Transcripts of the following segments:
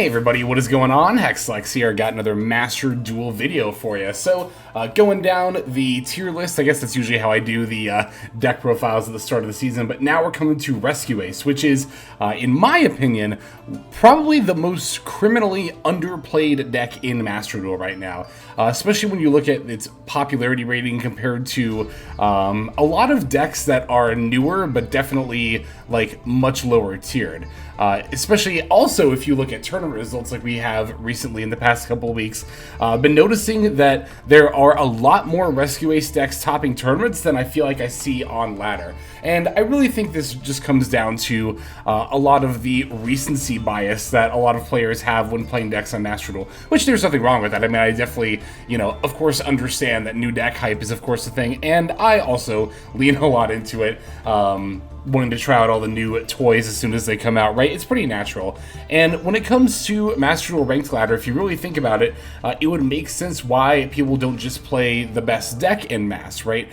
Hey everybody, what is going on? Hexlex here, got another Master Duel video for you. So, going down the tier list, I guess that's usually how I do the deck profiles at the start of the season, but now we're coming to Rescue Ace, which is, in my opinion, probably the most criminally underplayed deck in Master Duel right now. Especially when you look at its popularity rating compared to a lot of decks that are newer, but definitely like much lower tiered. Especially also if you look at tournament results like we have recently in the past couple of weeks. Been noticing that there are a lot more Rescue Ace decks topping tournaments than I feel like I see on ladder. And I really think this just comes down to a lot of the recency bias that a lot of players have when playing decks on Master Duel, which there's nothing wrong with that. I mean, I definitely, of course understand that new deck hype is of course a thing, and I also lean a lot into it. Wanting to try out all the new toys as soon as they come out, right? It's pretty natural. And when it comes to Master Duel Ranked Ladder, if you really think about it, it would make sense why people don't just play the best deck in Mass, right?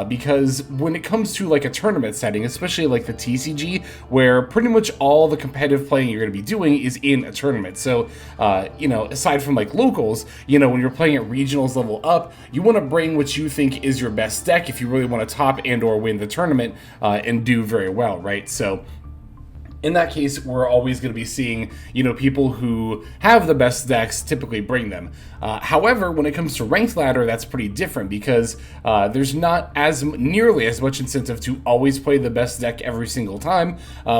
Because when it comes to like a tournament setting, especially like the TCG, where pretty much all the competitive playing you're going to be doing is in a tournament. So, aside from like locals, when you're playing at regionals level up, you want to bring what you think is your best deck if you really want to top and or win the tournament and do very well, right? So in that case, we're always going to be seeing, people who have the best decks typically bring them. However, when it comes to Ranked Ladder, that's pretty different because there's not nearly as much incentive to always play the best deck every single time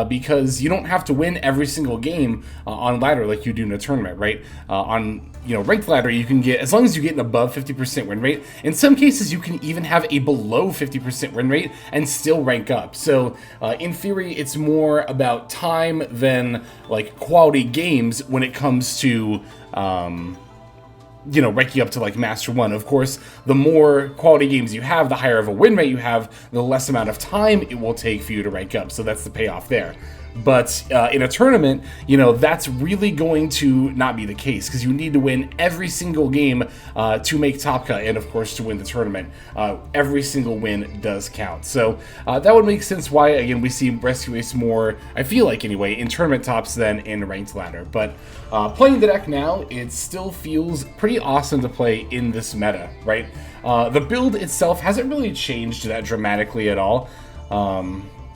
because you don't have to win every single game on ladder like you do in a tournament, right? On Ranked Ladder, you can get, as long as you get an above 50% win rate, in some cases you can even have a below 50% win rate and still rank up. So in theory, it's more about time than like quality games when it comes to ranking up to like Master 1. Of course, the more quality games you have, the higher of a win rate you have, the less amount of time it will take for you to rank up. So that's the payoff there. But in a tournament, that's really going to not be the case because you need to win every single game to make top cut and, of course, to win the tournament. Every single win does count. So that would make sense why, again, we see Rescue Ace more, I feel like anyway, in tournament tops than in Ranked Ladder. But playing the deck now, it still feels pretty awesome to play in this meta, right? The build itself hasn't really changed that dramatically at all.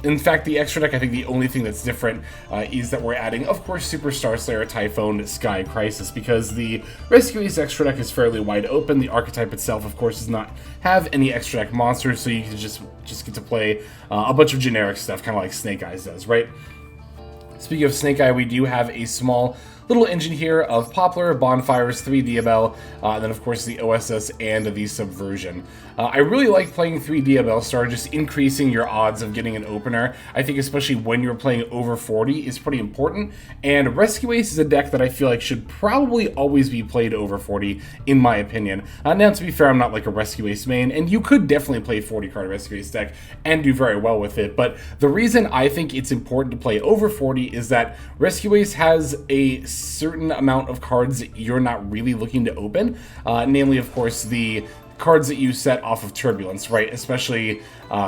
In fact, the extra deck, I think the only thing that's different is that we're adding, of course, Superstar Slayer, Typhon, Sky, Crisis, because the Rescue Ace extra deck is fairly wide open. The archetype itself, of course, does not have any extra deck monsters, so you can just get to play a bunch of generic stuff, kind of like Snake Eyes does, right? Speaking of Snake Eye, we do have a small little engine here of Poplar, Bonfires, 3 Diabel, and then of course the OSS and the Subversion. I really like playing 3 Diabel Star, just increasing your odds of getting an opener. I think especially when you're playing over 40 is pretty important, and Rescue Ace is a deck that I feel like should probably always be played over 40, in my opinion. Now, to be fair, I'm not like a Rescue Ace main, and you could definitely play 40 card Rescue Ace deck and do very well with it, but the reason I think it's important to play over 40 is that Rescue Ace has a certain amount of cards that you're not really looking to open, namely, of course, the cards that you set off of Turbulence, right? Especially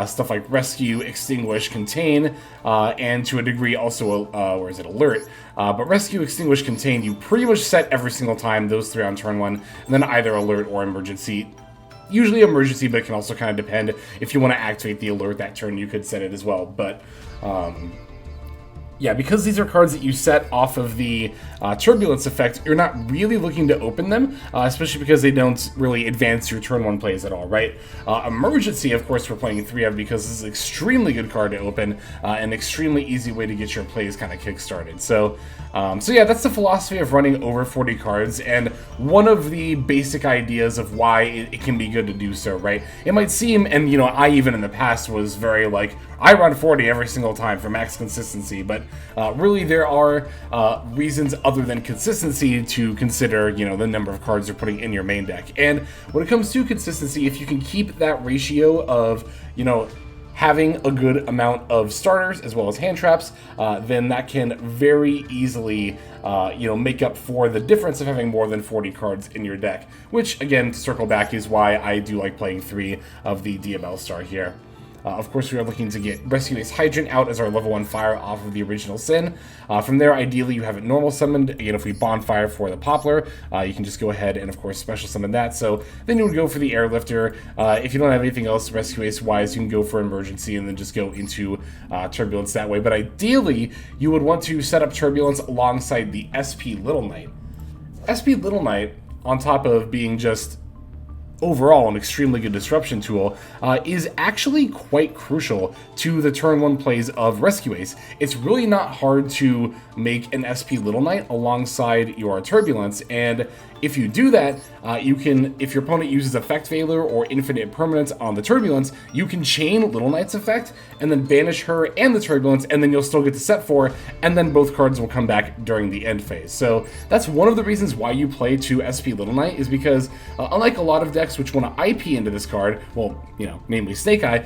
stuff like Rescue, Extinguish, Contain, and to a degree also, Alert. But Rescue, Extinguish, Contain, you pretty much set every single time, those 3 on turn 1, and then either Alert or Emergency. Usually Emergency, but it can also kind of depend. If you want to activate the Alert that turn, you could set it as well, but yeah, because these are cards that you set off of the Turbulence effect, you're not really looking to open them, especially because they don't really advance your turn 1 plays at all, right? Emergency, of course, we're playing 3 of because this is an extremely good card to open, an extremely easy way to get your plays kind of kick-started. So yeah, that's the philosophy of running over 40 cards, and one of the basic ideas of why it can be good to do so, right? It might seem, and I even in the past was very like, I run 40 every single time for max consistency, but really there are reasons other than consistency to consider, the number of cards you're putting in your main deck. And when it comes to consistency, if you can keep that ratio of, having a good amount of starters as well as hand traps, then that can very easily, make up for the difference of having more than 40 cards in your deck, which, again, to circle back, is why I do like playing 3 of the Diabel Star here. Of course, we are looking to get Rescue Ace Hydrant out as our level 1 fire off of the original Sin. From there, ideally, you have it normal summoned. Again, if we bonfire for the Poplar, you can just go ahead and, of course, special summon that. So then you would go for the Airlifter. If you don't have anything else Rescue Ace-wise, you can go for Emergency and then just go into Turbulence that way. But ideally, you would want to set up Turbulence alongside the SP Little Knight. SP Little Knight, on top of being just overall an extremely good disruption tool, is actually quite crucial to the turn 1 plays of Rescue Ace. It's really not hard to make an SP Little Knight alongside your Turbulence, and if you do that, you can, if your opponent uses Effect Veiler or Infinite Permanence on the Turbulence, you can chain Little Knight's effect and then banish her and the Turbulence, and then you'll still get to set 4, and then both cards will come back during the end phase. So that's one of the reasons why you play 2 SP Little Knight, is because unlike a lot of decks which want to IP into this card, well, you know, namely Snake Eye,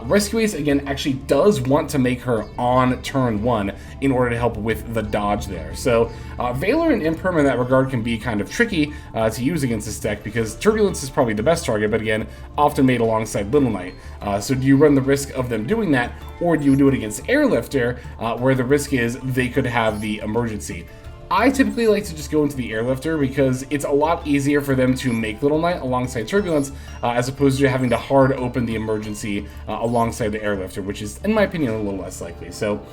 Rescue Ace, again, actually does want to make her on turn 1 in order to help with the dodge there. So Veiler and Imperm in that regard can be kind of tricky to use against this deck, because Turbulence is probably the best target, but again, often made alongside Little Knight. So do you run the risk of them doing that, or do you do it against Airlifter, where the risk is they could have the Emergency? I typically like to just go into the Airlifter because it's a lot easier for them to make Little Knight alongside Turbulence, as opposed to having to hard open the Emergency alongside the Airlifter, which is, in my opinion, a little less likely. So,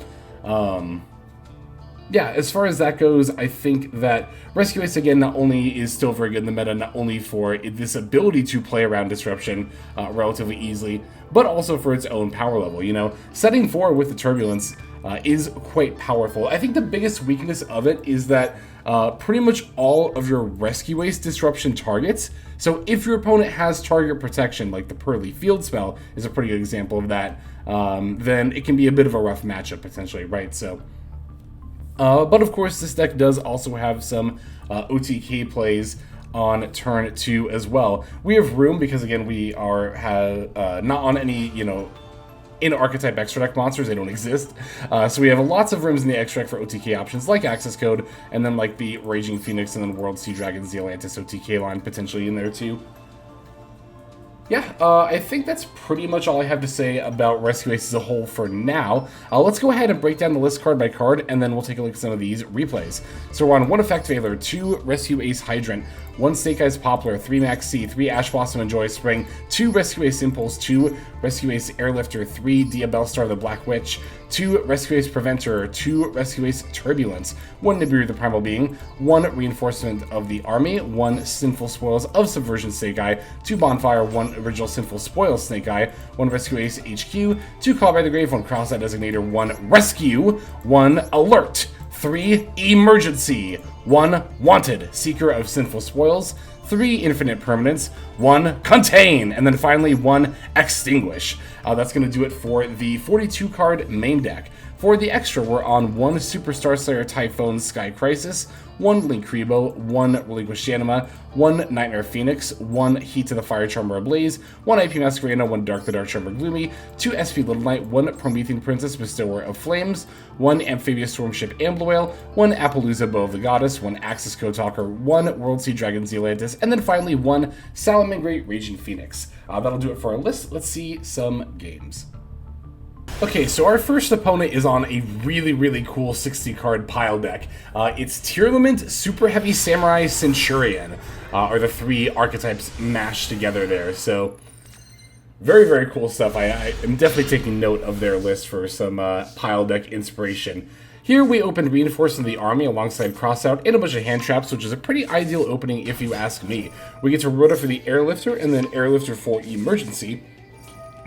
yeah, as far as that goes, I think that Rescue Ace, again, not only is still very good in the meta, not only for this ability to play around Disruption relatively easily, but also for its own power level. You know, setting 4 with the Turbulence is quite powerful. I think the biggest weakness of it is that pretty much all of your Rescue Ace Disruption targets, so if your opponent has target protection, like the Pearly Field spell is a pretty good example of that, then it can be a bit of a rough matchup potentially, right? So, but of course, this deck does also have some OTK plays on turn 2 as well. We have room because, again, we are not on any, you know, in archetype extra deck monsters. They don't exist. So we have lots of rooms in the extra deck for OTK options like Access Code, and then like the Raging Phoenix and then World Sea Dragons, the Atlantis OTK line potentially in there too. Yeah, I think that's pretty much all I have to say about Rescue Ace as a whole for now. Let's go ahead and break down the list card by card, and then we'll take a look at some of these replays. So we're on 1 Effect Veiler, 2 Rescue Ace Hydrant, 1 Snake Eyes Poplar, 3 Max C, 3 Ash Blossom and Joy Spring, 2 Rescue Ace Impulse, 2 Rescue Ace Airlifter, 3 Diabellstar the Black Witch, 2 Rescue Ace Preventer, 2 Rescue Ace Turbulence, 1 Nibiru the Primal Being, 1 Reinforcement of the Army, 1 Sinful Spoils of Subversion Snake Eye, 2 Bonfire, 1 Original Sinful Spoils Snake Eye, 1 Rescue Ace HQ, 2 Call by the Grave, 1 Cross-Out Designator, 1 Rescue, 1 Alert, 3 Emergency, 1 Wanted, Seeker of Sinful Spoils, 3 Infinite Permanence, 1 Contain, and then finally 1 Extinguish. That's going to do it for the 42 card main deck. For the extra, we're on 1 Superstar Slayer Typhon Sky Crisis, 1 Linkribo, 1 Relinquished Anima, 1 Nightmare Phoenix, 1 Heat to the Fire Charmer Ablaze, 1 IP Masquerena, 1 Dark the Dark Charmer Gloomy, 2 SP Little Knight, 1 Promethean Princess Bestower of Flames, 1 Amphibious Stormship Ambluale, 1 Appaloosa Bow of the Goddess, 1 Axis Code Talker, 1 World Sea Dragon Zealantis, and then finally 1 Salamangreat Raging Phoenix. That'll do it for our list. Let's see some games. Okay, so our first opponent is on a really, really cool 60-card pile deck. It's Tearlament, Super Heavy Samurai Centurion, are the 3 archetypes mashed together there. So, very, very cool stuff. I am definitely taking note of their list for some pile deck inspiration. Here we opened Reinforcing the Army alongside Crossout and a bunch of hand traps, which is a pretty ideal opening if you ask me. We get to Rota for the Airlifter and then Airlifter for Emergency.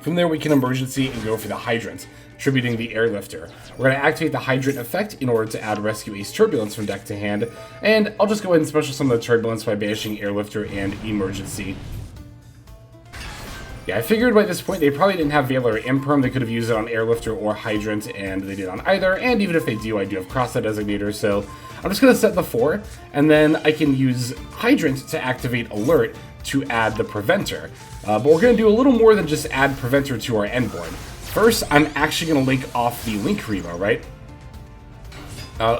From there, we can Emergency and go for the Hydrant, tributing the Airlifter. We're going to activate the Hydrant effect in order to add Rescue Ace Turbulence from deck to hand, and I'll just go ahead and special summon the Turbulence by banishing Airlifter and Emergency. Yeah, I figured by this point they probably didn't have Veiler or Imperm. They could have used it on Airlifter or Hydrant, and they did on either, and even if they do, I do have Cross-Out Designator, so I'm just going to set the 4, and then I can use Hydrant to activate Alert to add the Preventer. But we're going to do a little more than just add Preventer to our endboard. First, I'm actually going to link off the Linkribo, right?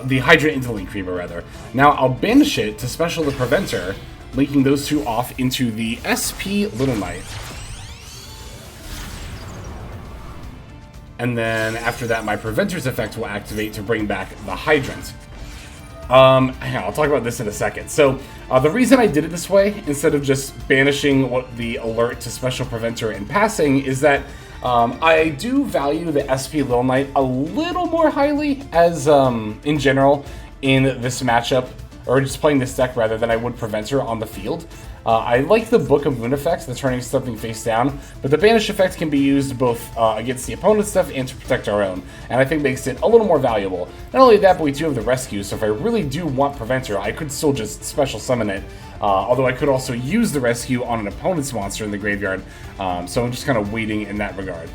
The Hydrant into Linkribo, rather. Now, I'll banish it to special the Preventer, linking those 2 off into the SP Little Knight. and then after that my Preventor's effect will activate to bring back the Hydrant. I'll talk about this in a second. So, the reason I did it this way, instead of just banishing the alert to Special Preventer and passing, is that I do value the SP Little Knight a little more highly as, in general, in this matchup, or just playing this deck rather than I would Preventer on the field. I like the Book of Moon effect, the turning something face down, but the Banish effect can be used both against the opponent's stuff and to protect our own, and I think makes it a little more valuable. Not only that, but we do have the Rescue, so if I really do want Preventer, I could still just special summon it, although I could also use the Rescue on an opponent's monster in the graveyard, so I'm just kind of waiting in that regard.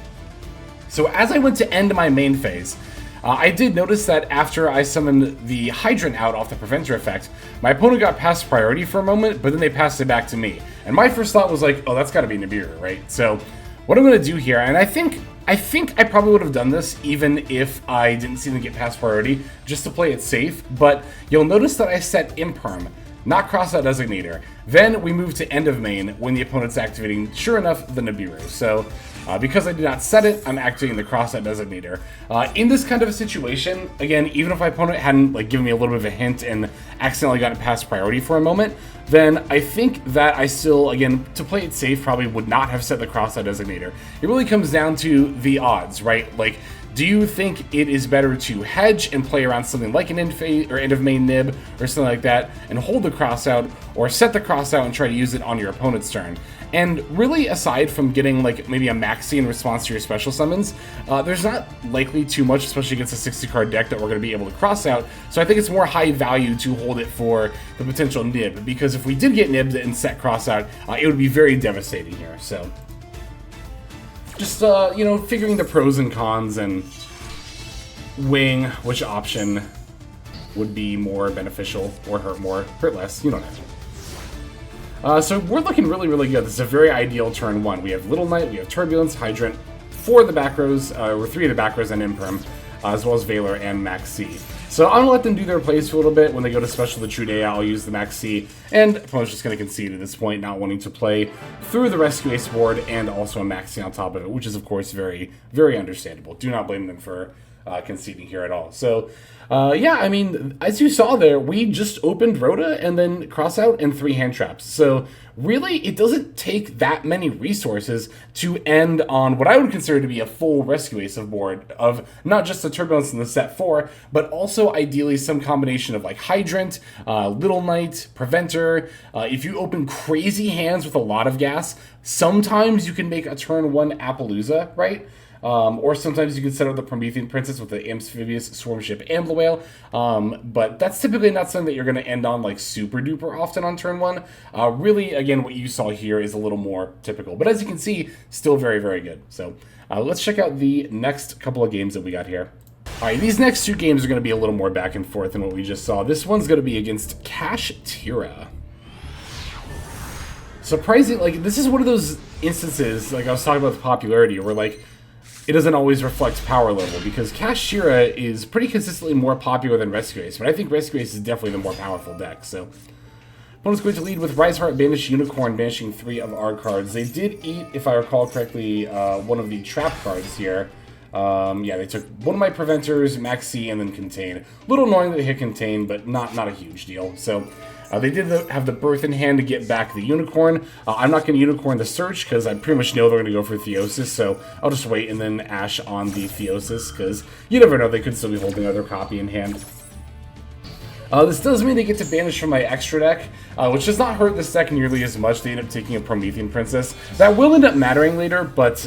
So as I went to end my main phase, I did notice that after I summoned the Hydrant out off the Preventer effect, my opponent got past priority for a moment, but then they passed it back to me. And my first thought was like, oh, that's gotta be Nibiru, right? So what I'm gonna do here, and I think I probably would have done this even if I didn't see them get past priority, just to play it safe, but you'll notice that I set Imperm, not Crossout Designator. Then we move to end of main when the opponent's activating, sure enough, the Nibiru. So because I did not set it, I'm activating the Crossout Designator. In this kind of a situation, again, even if my opponent hadn't given me a little bit of a hint and accidentally gotten past priority for a moment, then I think that I still, again, to play it safe, probably would not have set the Crossout Designator. It really comes down to the odds, right? Like, do you think it is better to hedge and play around something like an end of main nib or something like that and hold the crossout, or set the crossout and try to use it on your opponent's turn? And really, aside from getting maybe a maxi in response to your special summons, there's not likely too much, especially against a 60 card deck, that we're going to be able to cross out. So I think it's more high value to hold it for the potential nib, because if we did get nibbed and set crossout, it would be very devastating here. So just, figuring the pros and cons and weighing which option would be more beneficial or hurt more, hurt less, you know that. So we're looking really, really good. This is a very ideal turn one. We have Little Knight, we have Turbulence, Hydrant, 4 of the back rows, or 3 of the back rows and Imperm, as well as Valor and Max C. So I'm going to let them do their plays for a little bit. When they go to Special the True Day, I'll use the Max C, and opponent's just going to concede at this point, not wanting to play through the Rescue Ace board and also a Max C on top of it, which is, of course, very, very understandable. Do not blame them for conceding here at all. So, yeah, I mean, as you saw there, we just opened Rhoda and then Crossout and 3 hand traps. So really, it doesn't take that many resources to end on what I would consider to be a full Rescue Ace of board of not just the Turbulence in the set 4, but also ideally some combination of Hydrant, Little Knight, Preventer. If you open crazy hands with a lot of gas, sometimes you can make a turn 1 Appaloosa, right? Or sometimes you can set up the Promethean Princess with the Amphibious Swarm Ship and the Whale, but that's typically not something that you're going to end on super duper often on turn 1. Really, again, what you saw here is a little more typical, but as you can see, still very, very good. So let's check out the next couple of games that we got here. Alright, these next 2 games are going to be a little more back and forth than what we just saw. This one's going to be against Cash Tira. Surprising, this is one of those instances, I was talking about the popularity, where it doesn't always reflect power level, because Cash Tira is pretty consistently more popular than Rescue Ace, but I think Rescue Ace is definitely the more powerful deck. So opponent's going to lead with Rise Heart, Banish Unicorn, banishing 3 of our cards. They did eat, if I recall correctly, one of the trap cards here. Yeah, they took one of my Preventers, Max C, and then Contain. A little annoying that they hit Contain, but not a huge deal. So they did have the Birth in hand to get back the Unicorn. I'm not going to Unicorn the Search, because I pretty much know they're going to go for Theosis, so I'll just wait and then Ash on the Theosis, because you never know, they could still be holding another copy in hand. This does mean they get to banish from my extra deck, which does not hurt this deck nearly as much. They end up taking a Promethean Princess. That will end up mattering later, but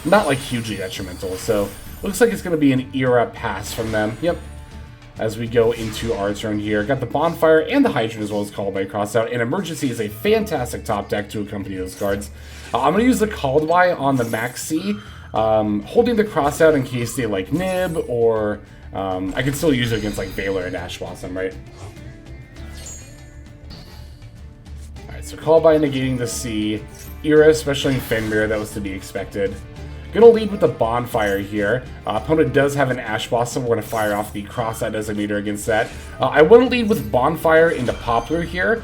not hugely detrimental. So looks like it's going to be an era pass from them. Yep. As we go into our turn here, got the Bonfire and the Hydrant as well as Called by Crossout, and Emergency is a fantastic top deck to accompany those cards. I'm going to use the Called by on the Max C, holding the Crossout in case they Nib, or I can still use it against Valor and Ash Blossom, right? Alright, so Called by negating the C, Era, especially in Fenrir, that was to be expected. Gonna lead with the Bonfire here. Opponent does have an Ash Blossom. We're gonna fire off the Crossout Designator against that. I want to lead with Bonfire into Poplar here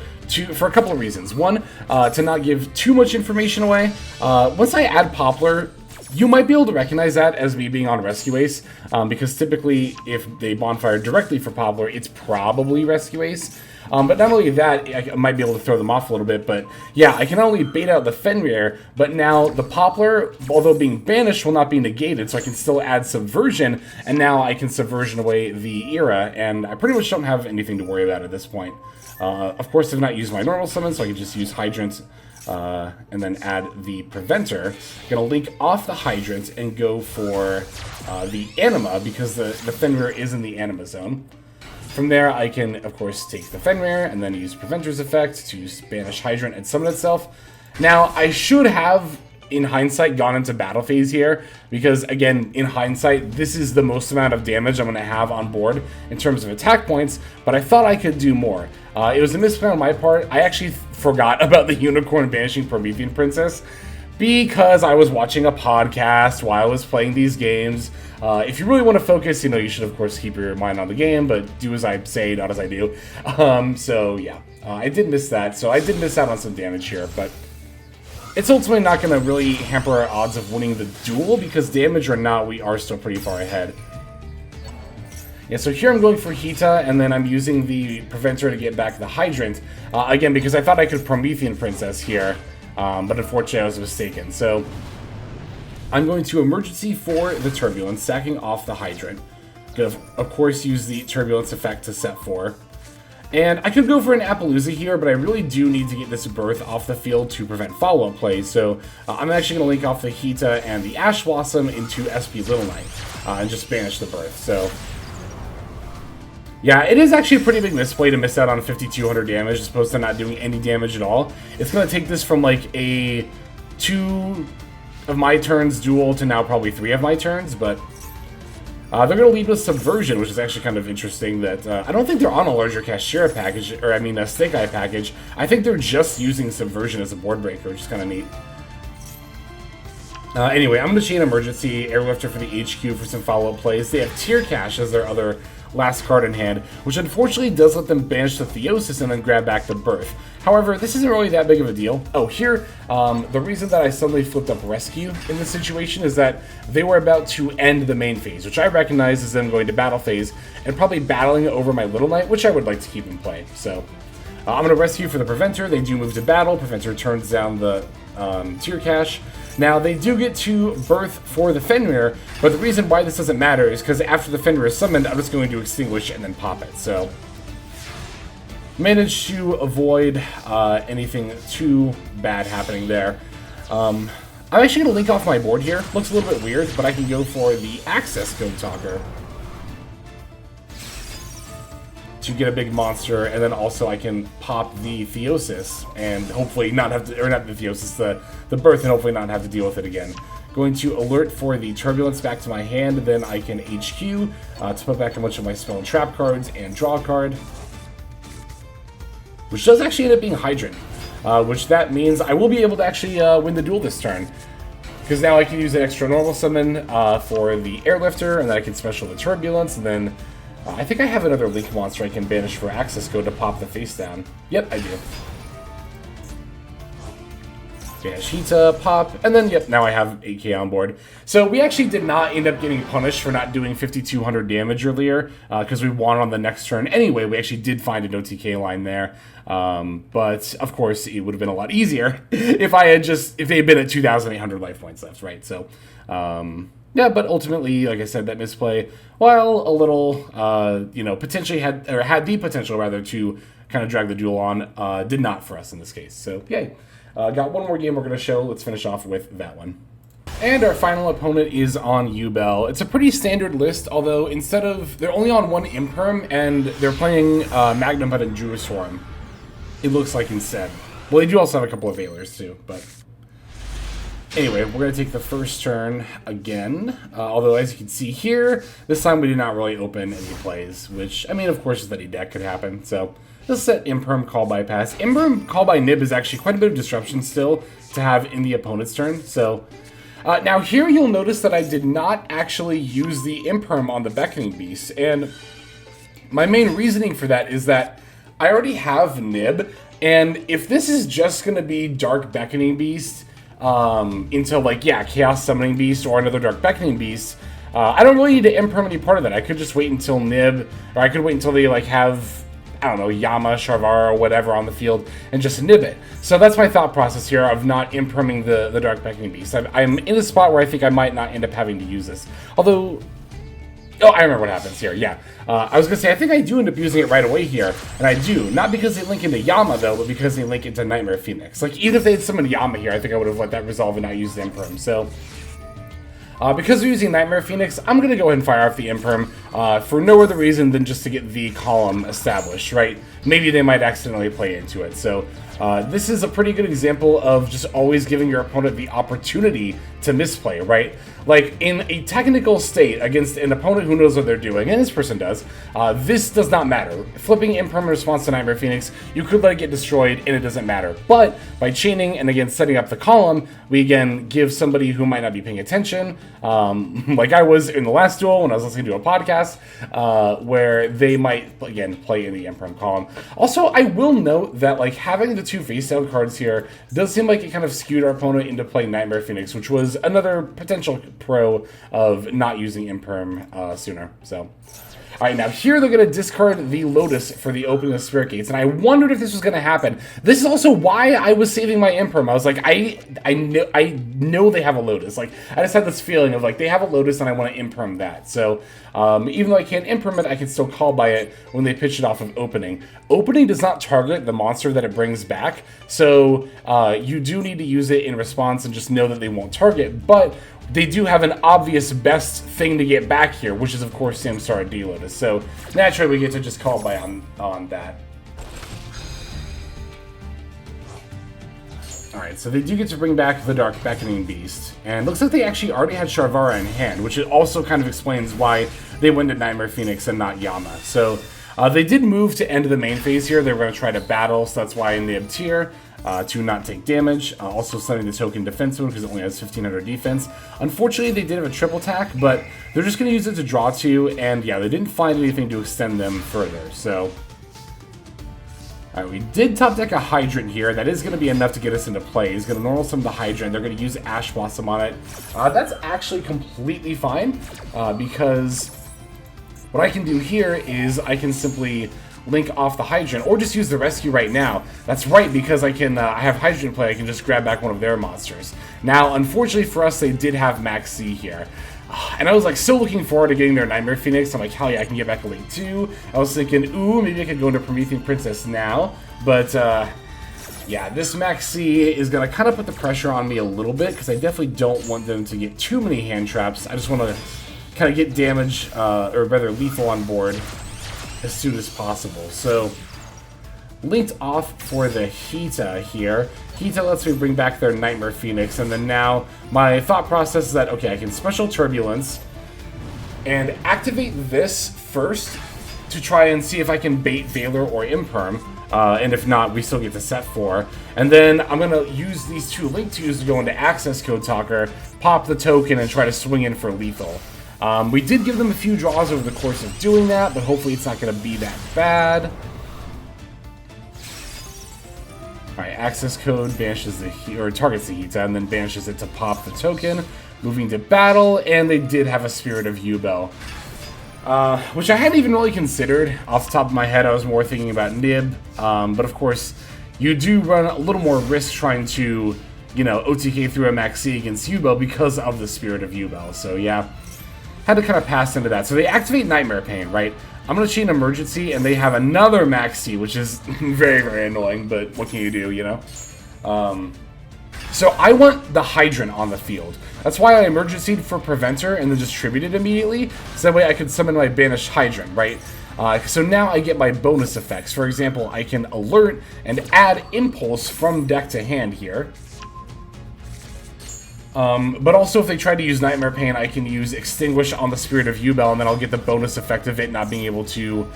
for a couple of reasons. One, to not give too much information away. Once I add Poplar, You might be able to recognize that as me being on Rescue Ace, because typically if they bonfire directly for Poplar, it's probably Rescue Ace. But not only that, I might be able to throw them off a little bit, but yeah, I can not only bait out the Fenrir, but now the Poplar, although being banished, will not be negated, so I can still add Subversion, and now I can Subversion away the Era, and I pretty much don't have anything to worry about at this point. Of course, I've not used my normal summon, so I can just use Hydrant, and then add the Preventer. I'm going to link off the Hydrant and go for the Anima, because the Fenrir is in the Anima zone. From there, I can, of course, take the Fenrir and then use Preventor's effect to banish Hydrant and summon itself. Now, I should have, in hindsight, gone into battle phase here, because, again, in hindsight, this is the most amount of damage I'm going to have on board in terms of attack points, but I thought I could do more. It was a misplan on my part. I actually forgot about the Unicorn banishing Promethean Princess, because I was watching a podcast while I was playing these games. If you really want to focus, you know, you should of course keep your mind on the game, but do as I say, not as I do. So yeah, I did miss that. So I did miss out on some damage here, but it's ultimately not going to really hamper our odds of winning the duel, because damage or not, we are still pretty far ahead. Yeah, so here I'm going for Hita, and then I'm using the Preventer to get back the Hydrant. Again, because I thought I could Promethean Princess here. But unfortunately I was mistaken. So I'm going to Emergency for the Turbulence, sacking off the Hydrant. Gonna, of course, use the Turbulence effect to set 4. And I could go for an Appaloosa here, but I really do need to get this Birth off the field to prevent follow-up plays. So I'm actually going to link off the Hita and the Ash Blossom into SP Little Knight and just banish the Birth. So yeah, it is actually a pretty big misplay to miss out on 5,200 damage as opposed to not doing any damage at all. It's going to take this from like a 2 of my turns duel to now probably 3 of my turns, but they're going to lead with Subversion, which is actually kind of interesting that I don't think they're on a larger Kashira package, or I mean a Snake Eye package. I think they're just using Subversion as a board breaker, which is kind of neat. Anyway, I'm going to chain Emergency, Airlifter for the HQ for some follow-up plays. They have Tear Cash as their other last card in hand, which unfortunately does let them banish the Theosis and then grab back the Birth. However, this isn't really that big of a deal. Oh, here, the reason that I suddenly flipped up Rescue in this situation is that they were about to end the main phase, which I recognize as them going to battle phase and probably battling over my Little Knight, which I would like to keep in play. So I'm going to Rescue for the Preventer. They do move to battle. Preventer turns down the Tear Cash. Now, they do get to Birth for the Fenrir, but the reason why this doesn't matter is because after the Fenrir is summoned, I'm just going to Extinguish and then pop it. So, managed to avoid anything too bad happening there. I'm actually going to link off my board here. Looks a little bit weird, but I can go for the Access Code Talker to get a big monster, and then also I can pop the Theosis and hopefully not have to, or not the Theosis, the Birth, and hopefully not have to deal with it again. Going to alert for the Turbulence back to my hand, then I can HQ to put back a bunch of my spell and trap cards and draw a card, which does actually end up being Hydrant, which that means I will be able to actually win the duel this turn, because now I can use an extra normal summon for the Airlifter, and then I can special the Turbulence, and then I think I have another Link monster I can banish for Access Code to pop the face down. Yep, I do. Banish Hita, pop, and then, yep, now I have 8k on board. So we actually did not end up getting punished for not doing 5,200 damage earlier, because we won on the next turn anyway. We actually did find an OTK line there. But, of course, it would have been a lot easier if they had been at 2,800 life points left, right? So, yeah, but ultimately, like I said, that misplay, while a little, you know, potentially had the potential, rather, to kind of drag the duel on, did not for us in this case. So, yay. Got one more game we're going to show. Let's finish off with that one. And our final opponent is on Yubel. It's a pretty standard list, although they're only on one Imperm, and they're playing Magnum Bud and Druiswarm, it looks like, instead. Well, they do also have a couple of Veilers, too, but anyway, we're going to take the first turn again, although as you can see here, this time we did not really open any plays, which, I mean, of course, just any deck could happen, so let's set Imperm Call Bypass. Imperm Call by Nib is actually quite a bit of disruption still to have in the opponent's turn, so now here you'll notice that I did not actually use the Imperm on the Beckoning Beast, and my main reasoning for that is that I already have Nib, and if this is just going to be Dark Beckoning Beast, into, like, yeah, Chaos Summoning Beast or another Dark Beckoning Beast, I don't really need to imperm any part of that. I could just wait until Nib, or I could wait until they, like, have, I don't know, Yama, Sharvara, or whatever on the field, and just nib it. So that's my thought process here of not imperming the Dark Beckoning Beast. I'm in a spot where I think I might not end up having to use this. Although, oh, I remember what happens here, yeah. I was going to say, I think I do end up using it right away here, and I do. Not because they link into Yama, though, but because they link into Nightmare Phoenix. Like, even if they had summoned Yama here, I think I would have let that resolve and not used the Imperm. So, because we're using Nightmare Phoenix, I'm going to go ahead and fire off the Imperm for no other reason than just to get the column established, right? Maybe they might accidentally play into it. So this is a pretty good example of just always giving your opponent the opportunity to misplay, right? Like, in a technical state against an opponent who knows what they're doing, and this person does, this does not matter. Flipping Imperm response to Nightmare Phoenix, you could let it get destroyed, and it doesn't matter. But by chaining and, again, setting up the column, we, again, give somebody who might not be paying attention, like I was in the last duel when I was listening to a podcast, where they might, again, play in the Imperm column. Also, I will note that, like, having the two face-down cards here does seem like it kind of skewed our opponent into playing Nightmare Phoenix, which was another potential pro of not using Imperm sooner. So, all right, now here they're going to discard the Lotus for the opening of Spirit Gates, and I wondered if this was going to happen. This is also why I was saving my Imperm. I was like, I know they have a Lotus. Like, I just had this feeling of, like, they have a Lotus and I want to Imperm that. So, even though I can't Imperm it, I can still call by it when they pitch it off of Opening. Opening does not target the monster that it brings back, so you do need to use it in response and just know that they won't target, but they do have an obvious best thing to get back here, which is, of course, Samsara D-Lotus. So, naturally, we get to just call by on that. Alright, so they do get to bring back the Dark Beckoning Beast. And looks like they actually already had Sharvara in hand, which also kind of explains why they went to Nightmare Phoenix and not Yama. So, they did move to end of the main phase here. They were going to try to battle, so that's why I nibbed here. To not take damage, also setting the token defense mode because it only has 1500 defense. Unfortunately, they did have a triple attack, but they're just going to use it to draw two, and yeah, they didn't find anything to extend them further, so... Alright, we did top deck a Hydrant here. That is going to be enough to get us into play. He's going to normal summon the Hydrant. They're going to use Ash Blossom on it. That's actually completely fine, because what I can do here is I can simply link off the Hydrant, or just use the Rescue right now. That's right, because I can, I have Hydrant play, I can just grab back one of their monsters. Now, unfortunately for us, they did have Max C here. And I was, like, so looking forward to getting their Nightmare Phoenix. I'm like, hell yeah, I can get back a Link 2. I was thinking, ooh, maybe I could go into Promethean Princess now. But, yeah, this Max C is going to kind of put the pressure on me a little bit, because I definitely don't want them to get too many hand traps. I just want to kind of get damage, or rather lethal on board as soon as possible. So, linked off for the Hita here. Hita lets me bring back their Nightmare Phoenix, and then now my thought process is that, okay, I can Special Turbulence and activate this first to try and see if I can bait Valor or Imperm, and if not, we still get to set 4. And then I'm going to use these two Link 2s to go into Access Code Talker, pop the token, and try to swing in for lethal. We did give them a few draws over the course of doing that, but hopefully it's not going to be that bad. Alright, access code banishes or targets the Hita, and then banishes it to pop the token. Moving to battle, and they did have a Spirit of Yubel. Which I hadn't even really considered. Off the top of my head, I was more thinking about Nib. But of course, you do run a little more risk trying to, you know, OTK through a Max C against Yubel because of the Spirit of Yubel. So yeah, had to kind of pass into that. So they activate Nightmare Pain, right? I'm going to chain Emergency, and they have another Max C, which is very, very annoying, but what can you do, you know? So I want the Hydrant on the field. That's why I Emergency'd for Preventer and then distributed immediately, so that way I could summon my banished Hydrant, right? So now I get my bonus effects. For example, I can Alert and add Impulse from deck to hand here. But also, if they try to use Nightmare Pain, I can use Extinguish on the Spirit of Yubel, and then I'll get the bonus effect of it not being able to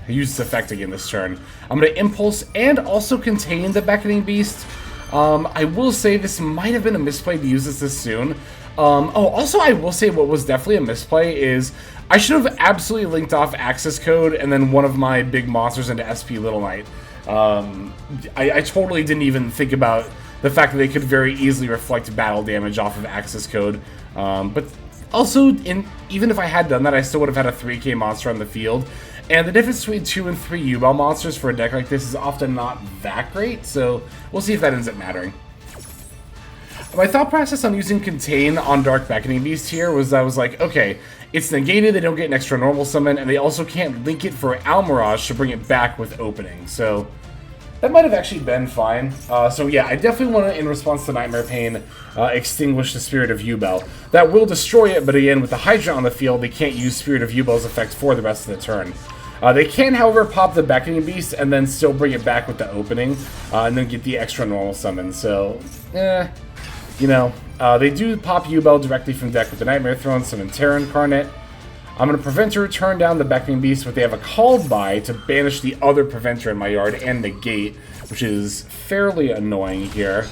use this effect again this turn. I'm going to Impulse and also contain the Beckoning Beast. I will say this might have been a misplay to use this soon. Also, I will say what was definitely a misplay is I should have absolutely linked off Access Code and then one of my big monsters into SP Little Knight. I totally didn't even think about the fact that they could very easily reflect battle damage off of access code. But also, even if I had done that, I still would have had a 3k monster on the field. And the difference between 2 and 3 Yubel monsters for a deck like this is often not that great, so we'll see if that ends up mattering. My thought process on using Contain on Dark Beckoning Beast here was I was like, okay, it's negated, they don't get an extra normal summon, and they also can't link it for Almirage to bring it back with opening, so that might have actually been fine. So yeah, I definitely want to, in response to Nightmare Pain, extinguish the Spirit of Yubel. That will destroy it, but again, with the Hydra on the field, they can't use Spirit of Yubel's effect for the rest of the turn. They can, however, pop the Beckoning Beast and then still bring it back with the opening, and then get the extra normal summon. So, you know, they do pop Yubel directly from deck with the Nightmare Throne, summon Terra Incarnate. I'm going to Preventer, turn down the Beckoning Beast, but they have a Called By to banish the other Preventer in my yard and negate, which is fairly annoying here.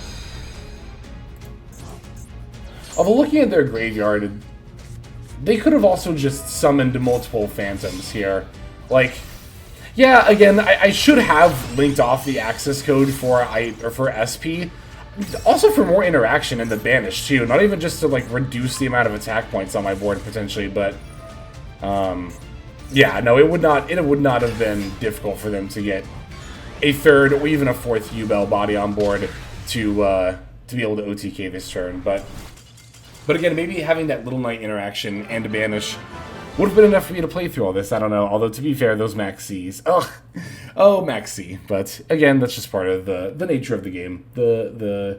Although looking at their graveyard, they could have also just summoned multiple Phantoms here. Like, yeah, again, I should have linked off the access code for SP, also for more interaction in the banish too. Not even just to like reduce the amount of attack points on my board potentially, but yeah, no, it would not have been difficult for them to get a third or even a fourth Yubel body on board to be able to OTK this turn. But again, maybe having that Little Knight interaction and a banish would have been enough for me to play through all this. I don't know. Although, to be fair, those Max Cs. Ugh. Oh, Max C. But, again, that's just part of the nature of the game. The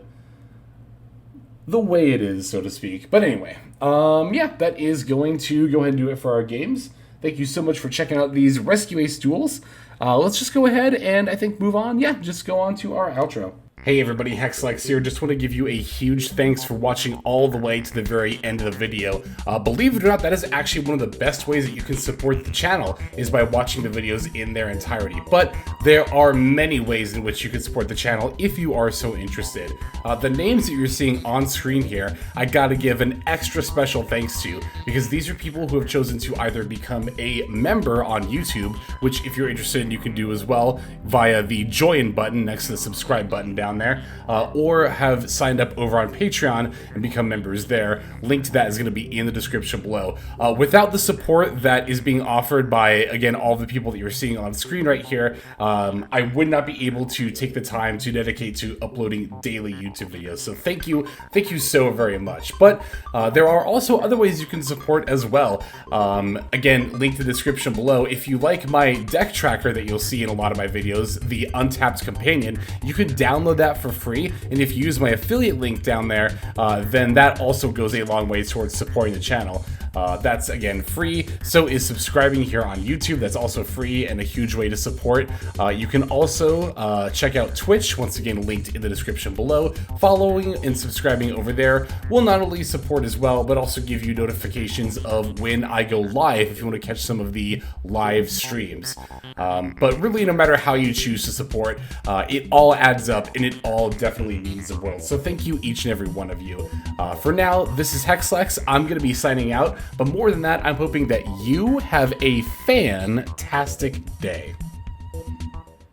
way it is, so to speak. But anyway, yeah, that is going to go ahead and do it for our games. Thank you so much for checking out these Rescue Ace duels. Let's just go ahead and, I think, move on. Yeah, just go on to our outro. Hey everybody, Hexlex here. Just want to give you a huge thanks for watching all the way to the very end of the video. Believe it or not, that is actually one of the best ways that you can support the channel, is by watching the videos in their entirety. But there are many ways in which you can support the channel if you are so interested. The names that you're seeing on screen here, I gotta give an extra special thanks to, because these are people who have chosen to either become a member on YouTube, which if you're interested you can do as well via the join button next to the subscribe button down there, or have signed up over on Patreon and become members there. Link to that is going to be in the description below. Without the support that is being offered by, again, all the people that you're seeing on screen right here, I would not be able to take the time to dedicate to uploading daily YouTube videos. So thank you so very much. But there are also other ways you can support as well. Again, link to the description below. If you like my deck tracker that you'll see in a lot of my videos, the Untapped Companion, you can download that for free, and if you use my affiliate link down there, then that also goes a long way towards supporting the channel. That's, again, free. So is subscribing here on YouTube. That's also free and a huge way to support. You can also check out Twitch, once again linked in the description below. Following and subscribing over there will not only support as well, but also give you notifications of when I go live if you want to catch some of the live streams. But really, no matter how you choose to support, it all adds up, and it all definitely means the world. So thank you, each and every one of you. For now, this is Hexlex. I'm going to be signing out. But more than that, I'm hoping that you have a fantastic day.